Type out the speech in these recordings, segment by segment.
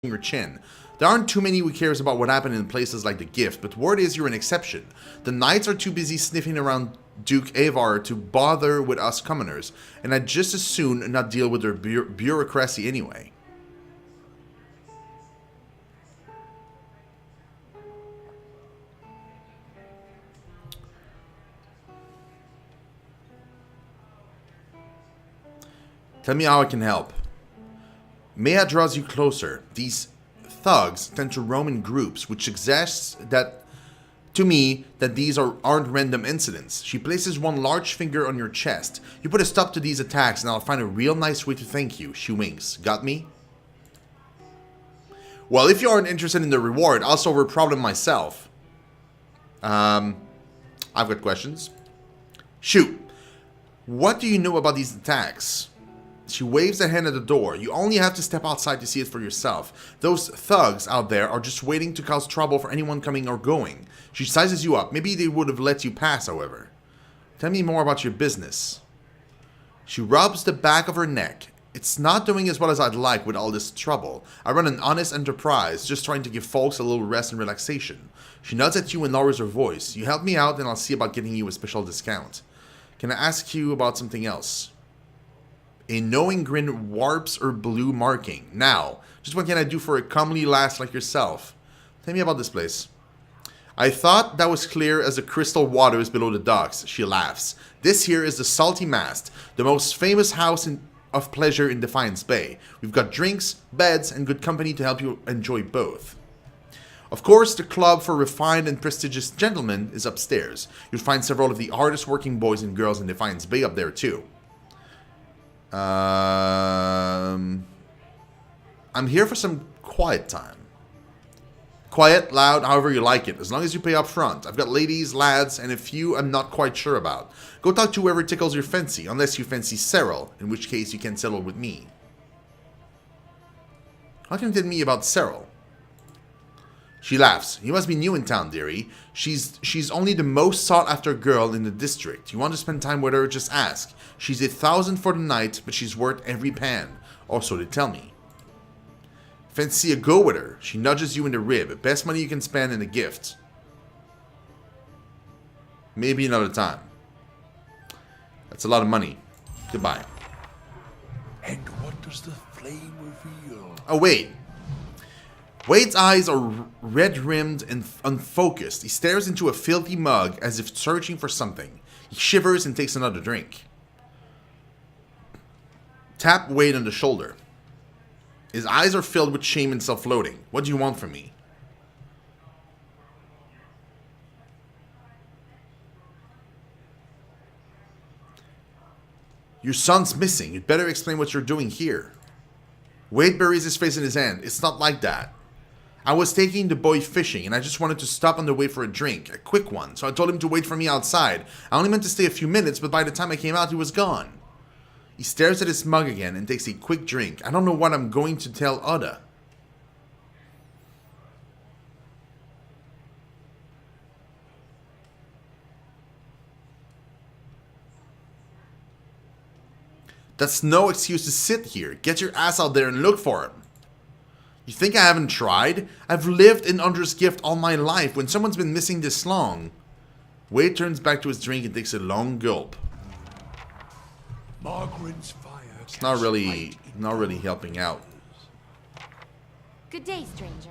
your chin. There aren't too many who cares about what happened in places like the Gift, but word is you're an exception. The knights are too busy sniffing around Duke Avar to bother with us commoners, and I'd just as soon not deal with their bureaucracy anyway. Tell me how I can help. Maya draws you closer. These thugs tend to roam in groups, which suggests that to me that these aren't random incidents. She places one large finger on your chest. You put a stop to these attacks and I'll find a real nice way to thank you. She winks. Got me? Well, if you aren't interested in the reward, I'll solve her problem myself. I've got questions. Shoot. What do you know about these attacks? She waves a hand at the door. You only have to step outside to see it for yourself. Those thugs out there are just waiting to cause trouble for anyone coming or going. She sizes you up. Maybe they would have let you pass, however. Tell me more about your business. She rubs the back of her neck. It's not doing as well as I'd like with all this trouble. I run an honest enterprise, just trying to give folks a little rest and relaxation. She nods at you and lowers her voice. You help me out and I'll see about getting you a special discount. Can I ask you about something else? A knowing grin warps her blue marking. Now, just what can I do for a comely lass like yourself? Tell me about this place. I thought that was clear as the crystal waters below the docks. She laughs. This here is the Salty Mast, the most famous house of pleasure in Defiance Bay. We've got drinks, beds, and good company to help you enjoy both. Of course, the club for refined and prestigious gentlemen is upstairs. You'll find several of the hardest working boys and girls in Defiance Bay up there too. I'm here for some quiet time. Quiet, loud, however you like it, as long as you pay up front. I've got ladies, lads, and a few I'm not quite sure about. Go talk to whoever tickles your fancy, unless you fancy Cyril, in which case you can settle with me. How can you tell me about Cyril? She laughs. You must be new in town, dearie. She's only the most sought-after girl in the district. You want to spend time with her, just ask. She's 1,000 for the night, but she's worth every pan. Or so they tell me. Fancy a go with her. She nudges you in the rib. Best money you can spend in a gift. Maybe another time. That's a lot of money. Goodbye. And what does the flame reveal? Oh, wait. Wade's eyes are red-rimmed and unfocused. He stares into a filthy mug as if searching for something. He shivers and takes another drink. Tap Wade on the shoulder. His eyes are filled with shame and self-loathing. What do you want from me? Your son's missing. You'd better explain what you're doing here. Wade buries his face in his hand. It's not like that. I was taking the boy fishing, and I just wanted to stop on the way for a drink. A quick one, so I told him to wait for me outside. I only meant to stay a few minutes, but by the time I came out, he was gone. He stares at his mug again and takes a quick drink. I don't know what I'm going to tell Oda. That's no excuse to sit here. Get your ass out there and look for him. You think I haven't tried? I've lived in Undra's Gift all my life. When someone's been missing this long... Wade turns back to his drink and takes a long gulp. Margaret's fire. It's not really helping out. Good day, stranger.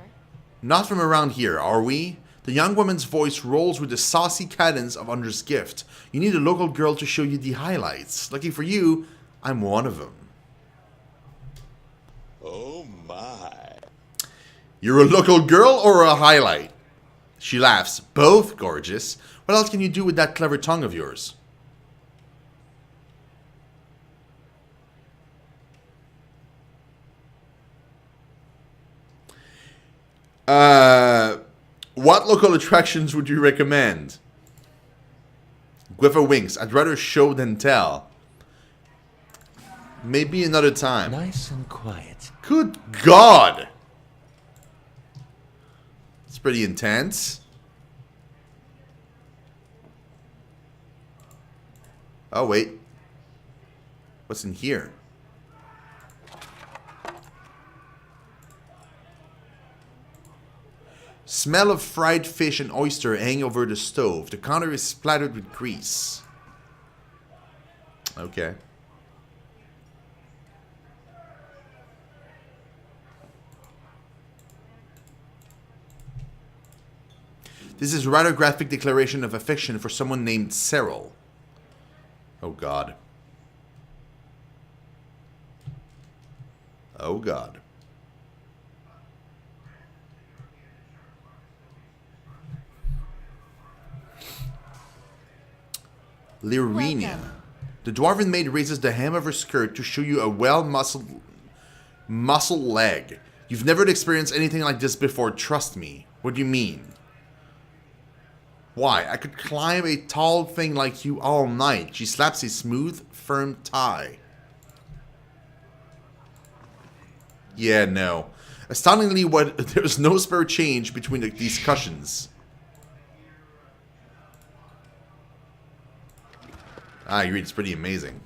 Not from around here, are we? The young woman's voice rolls with the saucy cadence of Undra's Gift. You need a local girl to show you the highlights. Lucky for you, I'm one of them. Oh my. You're a local girl or a highlight? She laughs. Both gorgeous. What else can you do with that clever tongue of yours? What local attractions would you recommend? Gwiffa winks. I'd rather show than tell. Maybe another time. Nice and quiet. Good God! It's pretty intense. Oh, wait. What's in here? Smell of fried fish and oyster hang over the stove. The counter is splattered with grease. Okay. This is a rather graphic declaration of affection for someone named Cyril. Oh God. Oh God. Lyrenia. Welcome. The dwarven maid raises the hem of her skirt to show you a well-muscled leg. You've never experienced anything like this before, trust me. What do you mean? Why? I could climb a tall thing like you all night. She slaps a smooth, firm thigh. Yeah, no. Astoundingly, there's no spare change between these cushions. Ah, you read, it's pretty amazing.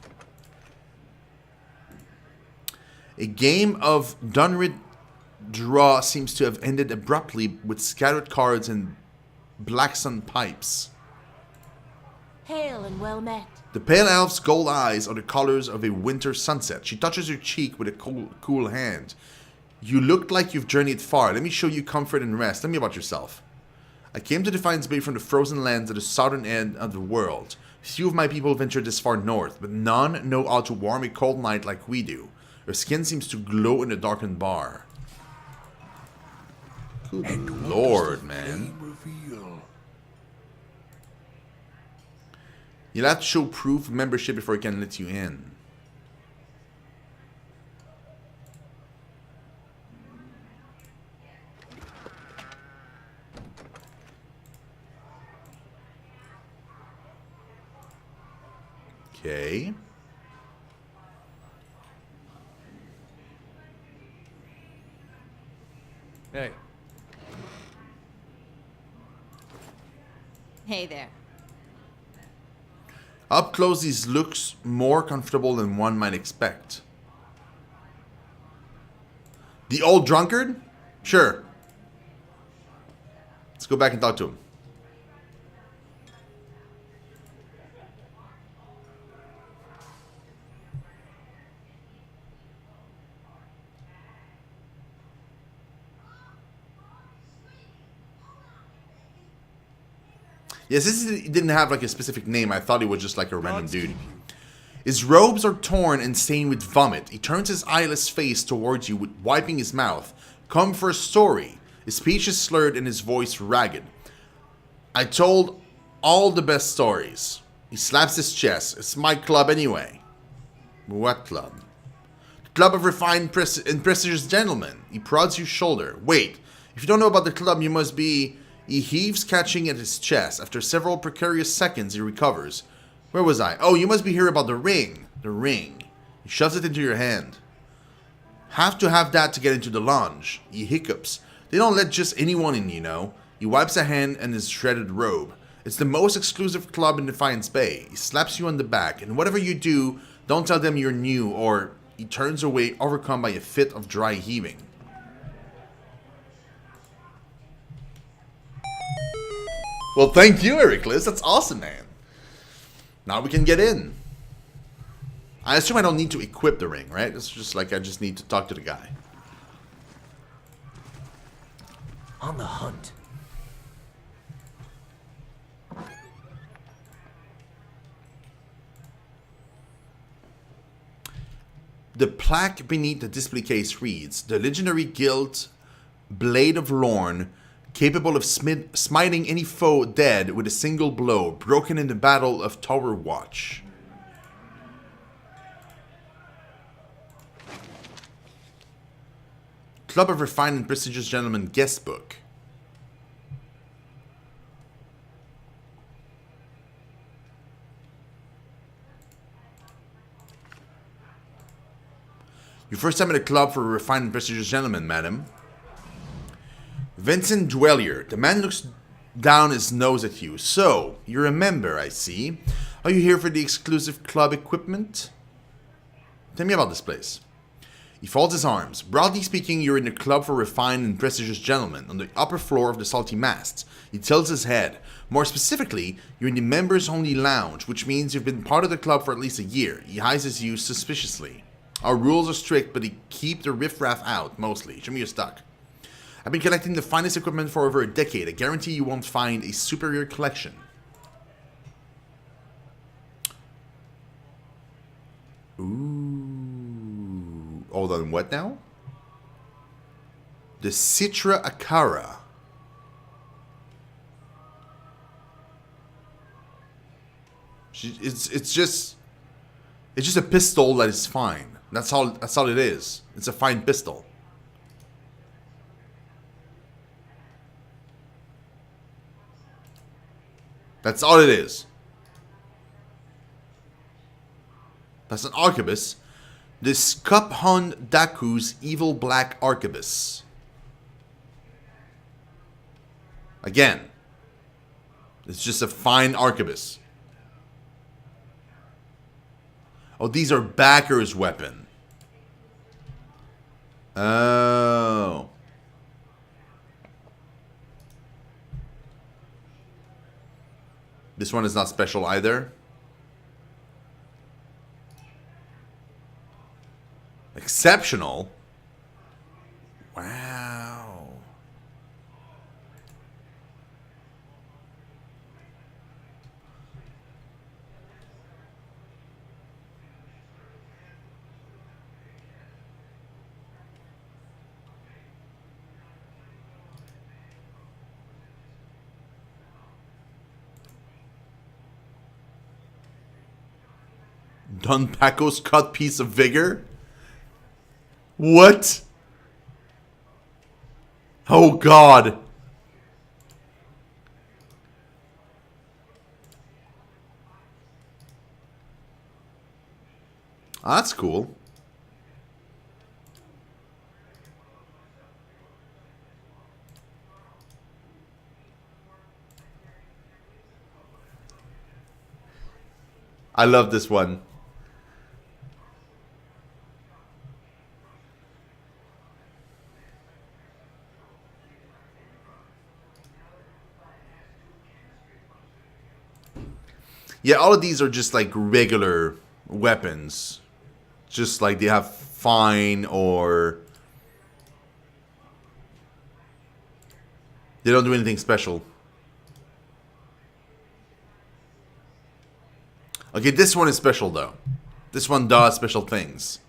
A game of Dunrid Draw seems to have ended abruptly with scattered cards and Blacksun pipes. Hail and well met. The pale elf's gold eyes are the colors of a winter sunset. She touches your cheek with a cool hand. You look like you've journeyed far. Let me show you comfort and rest. Tell me about yourself. I came to Defiance Bay from the frozen lands at the southern end of the world. Few of my people ventured this far north, but none know how to warm a cold night like we do. Her skin seems to glow in the darkened bar. Good lord, man. Reveal? You'll have to show proof of membership before I can let you in. Okay. Hey. Hey there. Up close, these looks more comfortable than one might expect. The old drunkard? Sure. Let's go back and talk to him. Yes, this didn't have like a specific name. I thought he was just like a random dude. His robes are torn and stained with vomit. He turns his eyeless face towards you, wiping his mouth. Come for a story. His speech is slurred and his voice ragged. I told all the best stories. He slaps his chest. It's my club anyway. What club? The Club of Refined and Prestigious Gentlemen. He prods your shoulder. Wait, if you don't know about the club, you must be... He heaves, catching at his chest. After several precarious seconds, he recovers. Where was I? Oh, you must be here about the ring. The ring. He shoves it into your hand. Have to have that to get into the lounge. He hiccups. They don't let just anyone in, you know. He wipes a hand and his shredded robe. It's the most exclusive club in Defiance Bay. He slaps you on the back, and whatever you do, don't tell them you're new, or he turns away, overcome by a fit of dry heaving. Well, thank you, Ericlus. That's awesome, man. Now we can get in. I assume I don't need to equip the ring, right? It's just like I just need to talk to the guy. On the hunt. The plaque beneath the display case reads, the legendary guild Blade of Lorn, capable of smiting any foe dead with a single blow, broken in the Battle of Tower Watch. Club of Refined and Prestigious Gentlemen guest book. Your first time at a club for a refined and prestigious gentleman, madam. Vincent Dwellier. The man looks down his nose at you. So, you're a member, I see. Are you here for the exclusive club equipment? Tell me about this place. He folds his arms. Broadly speaking, you're in a club for refined and prestigious gentlemen on the upper floor of the Salty Mast. He tilts his head. More specifically, you're in the members-only lounge, which means you've been part of the club for at least a year. He eyes you suspiciously. Our rules are strict, but they keep the riffraff out, mostly. Show me your stock. I've been collecting the finest equipment for over a decade. I guarantee you won't find a superior collection. Ooh. Hold on, what now? The Citra Akara. It's just a pistol that is fine. That's all it is. It's a fine pistol. That's all it is. That's an arquebus. This Kuphon Daku's Evil Black Arquebus. Again, it's just a fine arquebus. Oh, these are Backer's weapon. Oh. This one is not special either. Exceptional? Wow. Don Paco's cut piece of vigor? What? Oh God. Oh, that's cool. I love this one. Yeah, all of these are just like regular weapons. Just like they have fine or... They don't do anything special. Okay, this one is special though. This one does special things.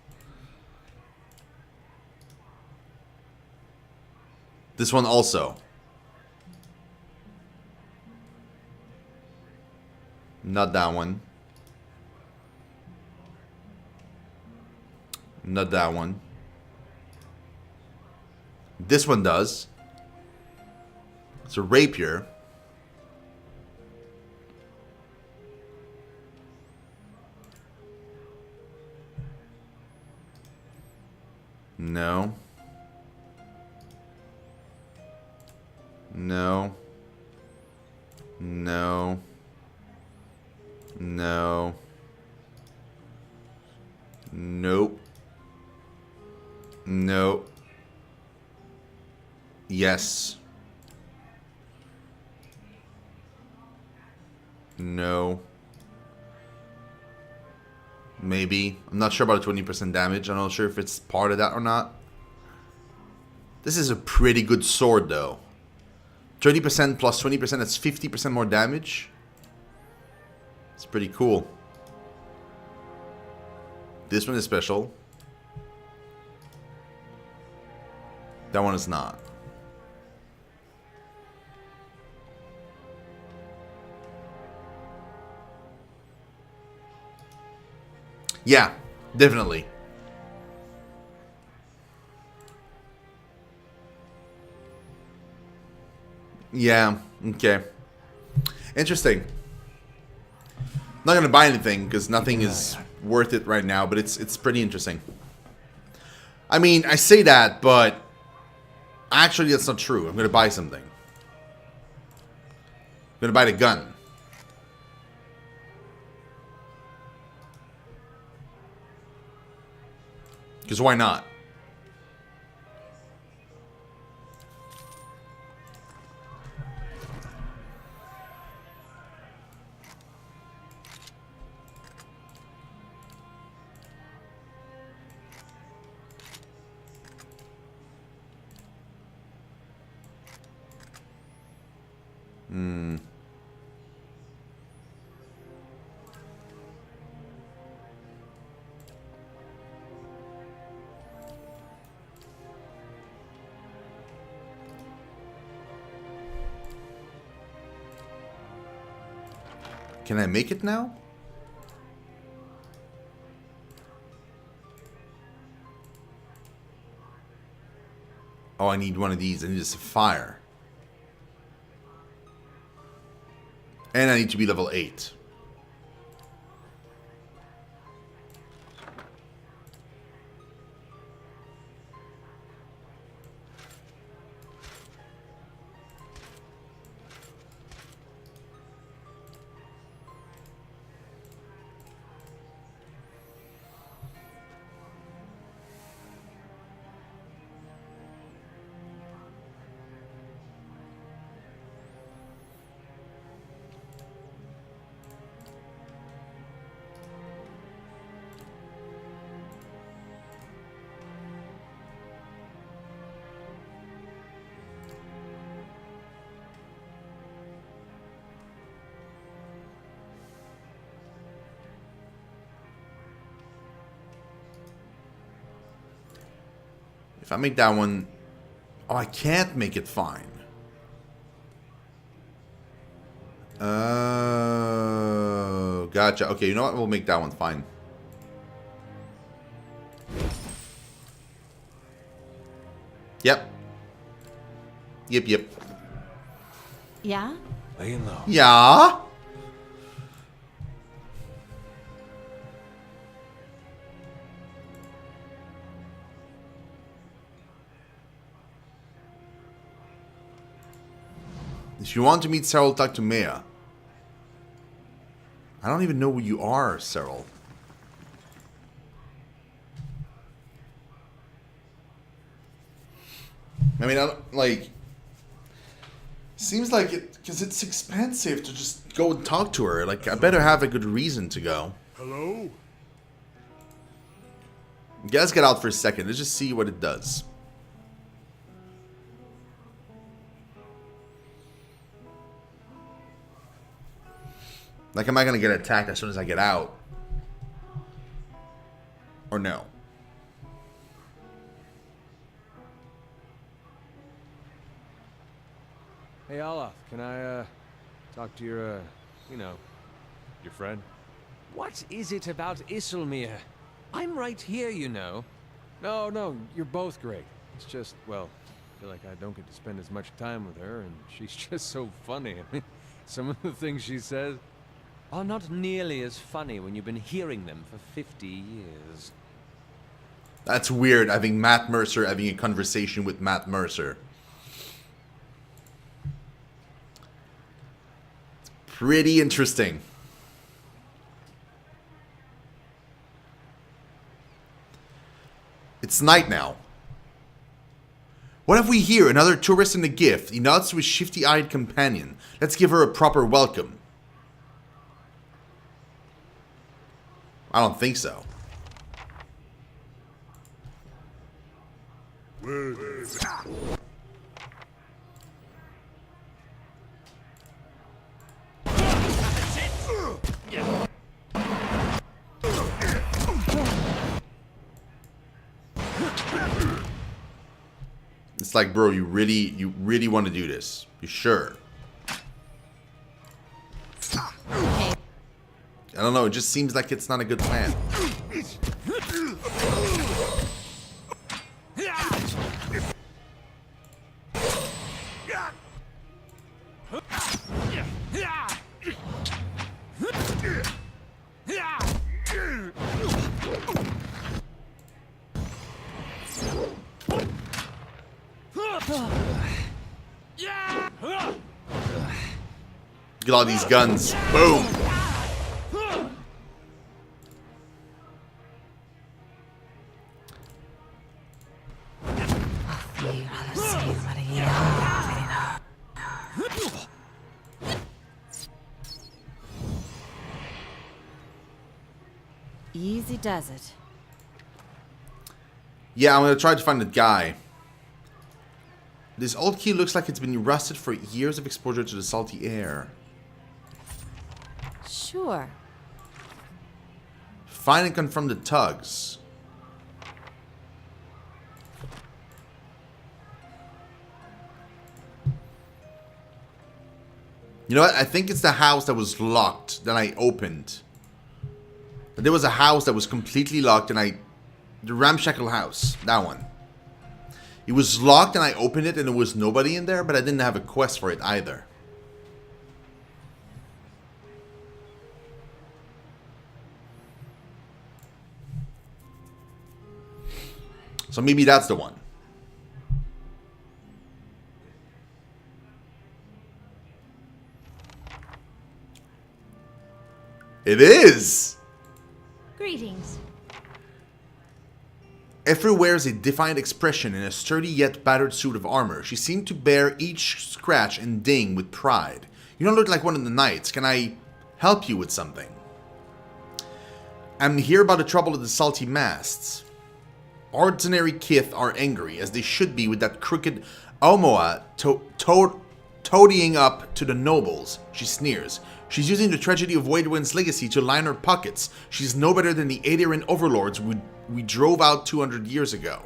This one also. Not that one. Not that one. This one does. It's a rapier. No. No. No. No. Nope. Nope. Yes. No. Maybe. I'm not sure about the 20% damage. I'm not sure if it's part of that or not. This is a pretty good sword though. 30% plus 20%, that's 50% more damage. It's pretty cool. This one is special. That one is not. Yeah, definitely. Yeah, okay. Interesting. Not gonna buy anything because nothing is worth it right now, but it's pretty interesting. I mean, I say that, but actually that's not true. I'm gonna buy something. I'm gonna buy the gun. Because why not? Can I make it now? Oh, I need one of these. I need a sapphire. And I need to be level 8. If I make that one... Oh, I can't make it fine. Oh, gotcha. Okay, you know what? We'll make that one fine. Yep. Yep. Yeah? Laying low. Yeah? If you want to meet Cyril, talk to Maya. I don't even know who you are, Cyril. I mean, I don't, like... Seems like it... Because it's expensive to just go and talk to her. Like, I better have a good reason to go. Hello? Let's get out for a second. Let's just see what it does. Like, am I going to get attacked as soon as I get out? Or no? Hey, Olaf, can I, talk to your, your friend? What is it about Isilmir? I'm right here, you know. No, you're both great. It's just, well, I feel like I don't get to spend as much time with her, and she's just so funny. I mean, some of the things she says are not nearly as funny when you've been hearing them for 50 years. That's weird, having Matt Mercer having a conversation with Matt Mercer. It's pretty interesting. It's night now. What have we here? Another tourist and a gift. He nods to his shifty-eyed companion. Let's give her a proper welcome. I don't think so. It's like, bro, you really want to do this? You sure? Okay. I don't know, it just seems like it's not a good plan. Get all these guns. Boom. Easy does it. Yeah, I'm gonna try to find the guy. This old key looks like it's been rusted for years of exposure to the salty air. Sure. Find and confront the thugs. You know what? I think it's the house that was locked that I opened. There was a house that was completely locked and the ramshackle house. That one. It was locked and I opened it and there was nobody in there, but I didn't have a quest for it either. So maybe that's the one. It is! Greetings. Effie wears a defiant expression in a sturdy yet battered suit of armor. She seemed to bear each scratch and ding with pride. You don't look like one of the knights. Can I help you with something? I'm here about the trouble of the salty masts. Ordinary kith are angry, as they should be with that crooked Omoa toadying up to the nobles. She sneers. She's using the tragedy of Waidwen's legacy to line her pockets. She's no better than the Aediran overlords we drove out 200 years ago.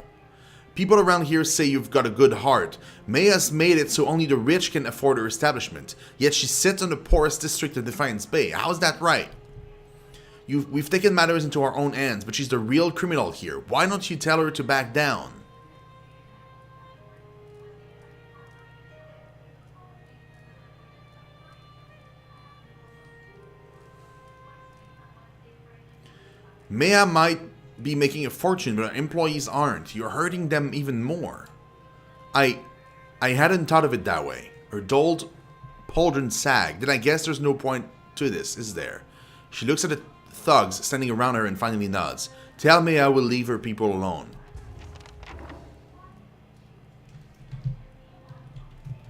People around here say you've got a good heart. Maya's made it so only the rich can afford her establishment, yet she sits on the poorest district of Defiance Bay. How's that right? We've taken matters into our own hands, but she's the real criminal here. Why don't you tell her to back down? Maya might be making a fortune, but our employees aren't. You're hurting them even more. I hadn't thought of it that way. Her dulled pauldron sagged. Then I guess there's no point to this, is there? She looks at the thugs standing around her and finally nods. Tell Maya we'll leave her people alone.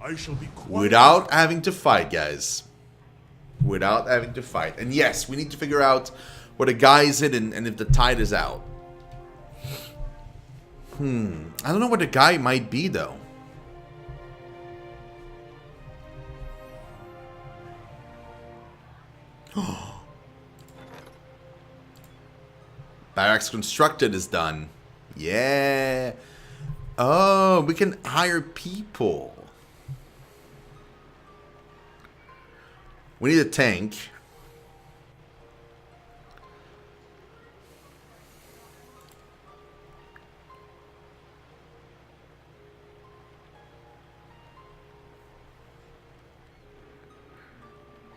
I shall be quiet. Without having to fight, guys. Without having to fight. And yes, we need to figure out where the guy is in and if the tide is out. I don't know where the guy might be, though. Barracks constructed is done. Yeah. Oh, we can hire people. We need a tank.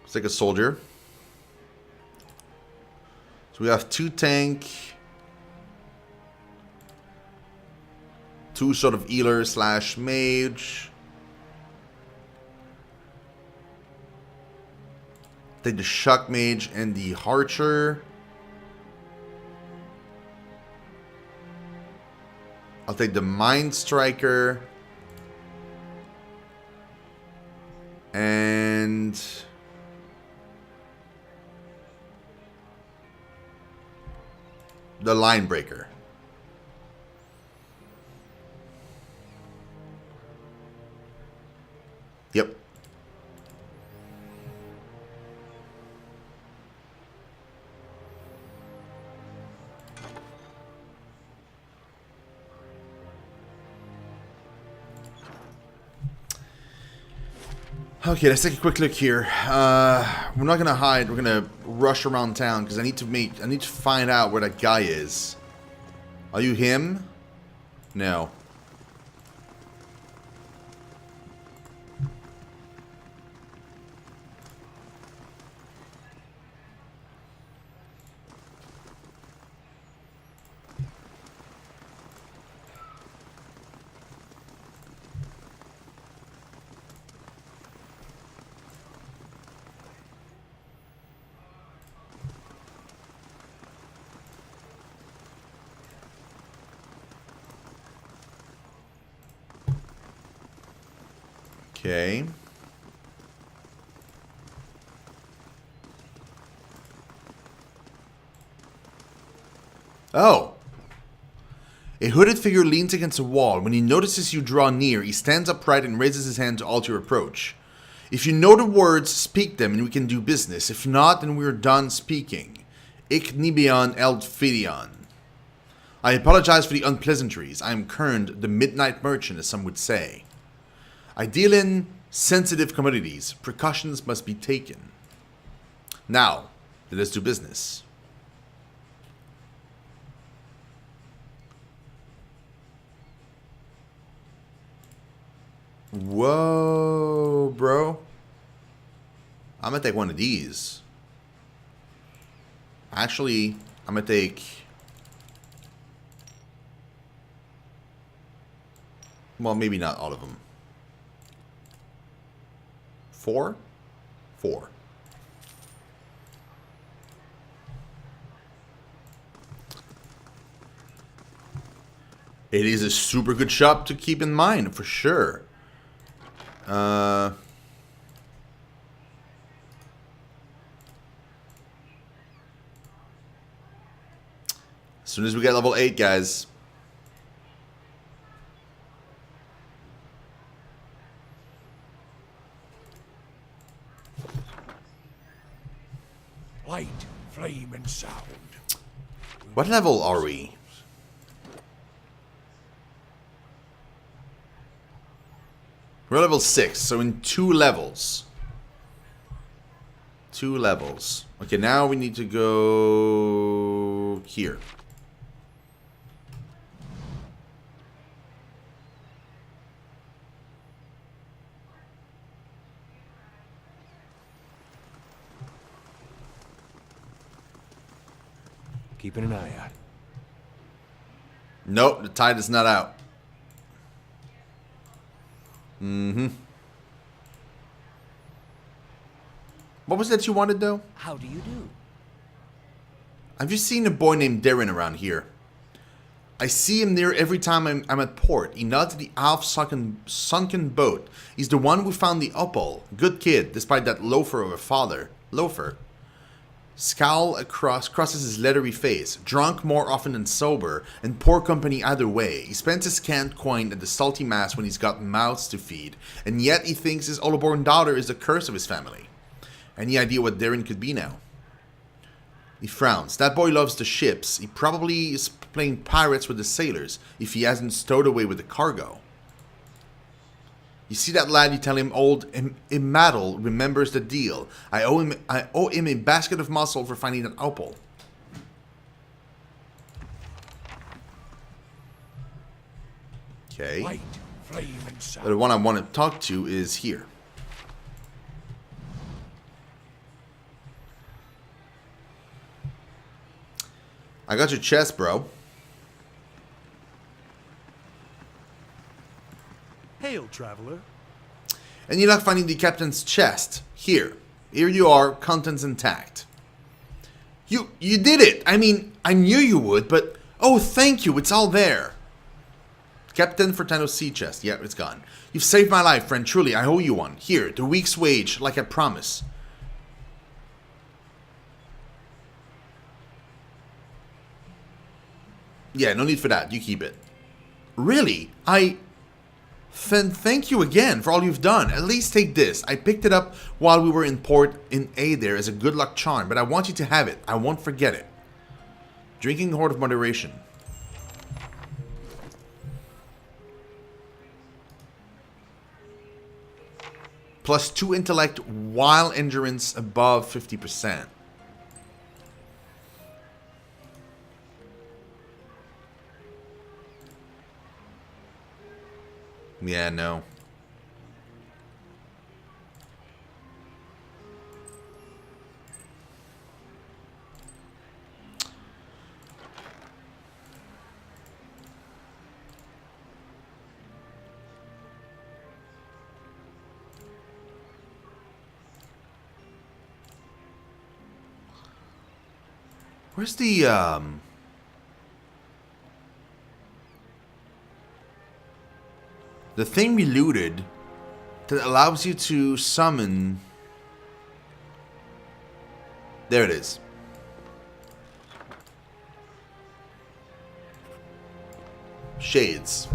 It's like a soldier. So we have 2 tank, 2 sort of healer / mage. Take the shock mage and the archer. I'll take the mind striker. And the line breaker. Yep. Okay, let's take a quick look here. We're not gonna hide. We're gonna rush around town because I need to find out where that guy is. Are you him? No. Okay. Oh. A hooded figure leans against a wall. When he notices you draw near, he stands upright and raises his hand to alter your approach. If you know the words, speak them and we can do business. If not, then we're done speaking. Ik nibion eldfidion. I apologize for the unpleasantries. I am Kern, the Midnight Merchant, as some would say. I deal in sensitive commodities. Precautions must be taken. Now, let us do business. Whoa, bro. I'm gonna take one of these. Actually, I'm gonna take... Well, maybe not all of them. 4? 4. It is a super good shop to keep in mind, for sure. As soon as we get level 8, guys. Light, flame, and sound. What level are we? We're level 6, so in 2 levels. 2 levels. Okay, now we need to go here. Keeping an eye out. Nope, the tide is not out. What was that you wanted, though? How do you do? I've just seen a boy named Darren around here. I see him there every time I'm at port. He nods at the half-sunken boat. He's the one who found the opal. Good kid, despite that loafer of a father. Loafer. Scowl crosses his leathery face. Drunk more often than sober, and poor company either way. He spends his scant coin at the salty mass when he's got mouths to feed, and yet he thinks his all-born daughter is the curse of his family. Any idea what Darren could be now? He frowns. That boy loves the ships. He probably is playing pirates with the sailors, if he hasn't stowed away with the cargo. You see that lad, you tell him old Imadel remembers the deal. I owe him a basket of mussel for finding that opal. Okay. Light, flame, and sound. The one I want to talk to is here. I got your chest, bro. Hail, traveler. And you're not finding the captain's chest. Here. Here you are, contents intact. You did it! I mean, I knew you would, but... Oh, thank you, it's all there. Captain Furtano's sea chest. Yeah, it's gone. You've saved my life, friend. Truly, I owe you one. Here, the week's wage, like I promised. Yeah, no need for that. You keep it. Really? Then thank you again for all you've done. At least take this. I picked it up while we were in port in Adair as a good luck charm, but I want you to have it. I won't forget it. Drinking Hoard of Moderation. Plus 2 intellect while endurance above 50%. Yeah, no. Where's the thing we looted that allows you to summon... There it is. Shades.